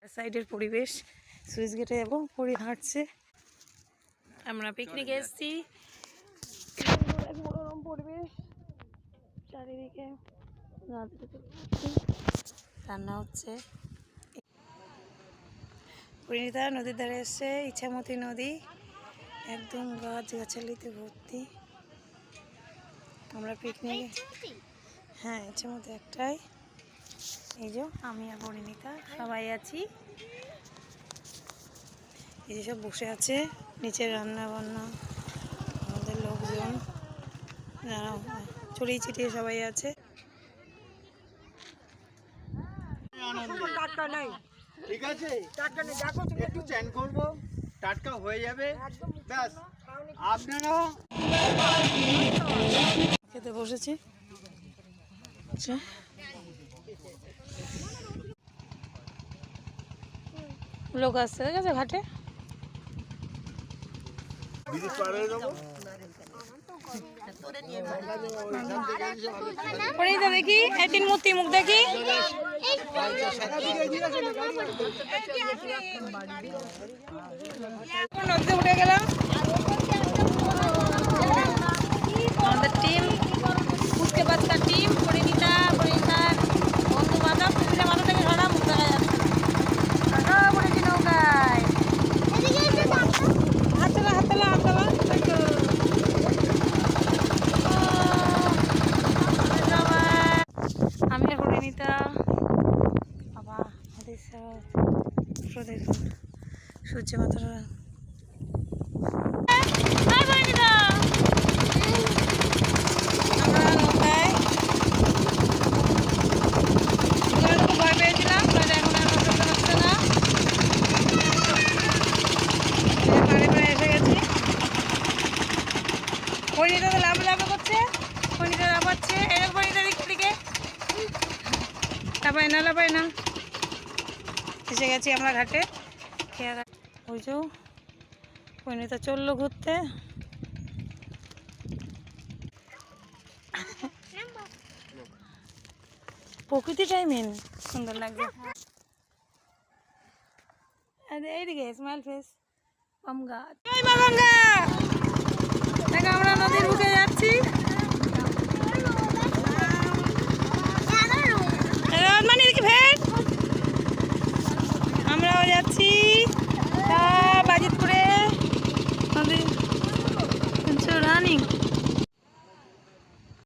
সাইডের পরিবেশ সুইচ গেটে যাবো পরি হাঁটছে। আমরা পিকনিকে এসেছি, মনোরম পরিবেশ চারিদিকে, রান্না হচ্ছে। পরিণীতা নদীর ধারে এসছে, ইছামতি নদী, একদম গাছ গাছালিতে ভর্তি। আমরা পিকনিকে, হ্যাঁ ইছামতি একটাই। এই যে আমি আর পরিণীতা সবাই আছি, এই যে সব বসে আছে, নিচে রান্না বান্না, আমাদের লোকজন যারা ছড়িয়ে ছিটিয়ে সবাই আছে। ঠিক আছে, একটু চ্যান করবো, টাটকা হয়ে যাবে, ব্যাস। আপনারা খেতে বসেছি। আচ্ছা লোক আসছে, ঠিক আছে ঘাটে। পরিণীতা দেখি এই তিন মূর্তি মুখ দেখি। নদীতে উঠে গেলাম, আমাদের টিম ফুচকে বাচ্চা টিম, পরিণীতার বন্ধু বান্ধব, পুকুরে মাথা থেকে ধরা মুখ দেখা যাচ্ছে। পড়েছি নৌকায়, হাতলা হাতলা হাতলা। আমি আর পরিণীতা বাবা দেখুন সূর্য মাথাটা। ভয় পেয়েছিলাম, এখন আর করতে হচ্ছে না। পাড়ে পাড়ে এসে গেছি। পরিণীতা তো লাভ লাভ করছে, পরিণীতা লাফাচ্ছে, এরকম পরিণীতা দিক থেকে লাফায় না লাফায় না। এসে গেছি আমরা ঘাটে। ওই যে পরিণীতা চললো ঘুরতে। প্রকৃতিটাই মেন, সুন্দর লাগছে। এইদিকে স্মাইল ফেস গঙ্গা, দেখো আমরা নদীর বুকে যাচ্ছি। আমরাও যাচ্ছি।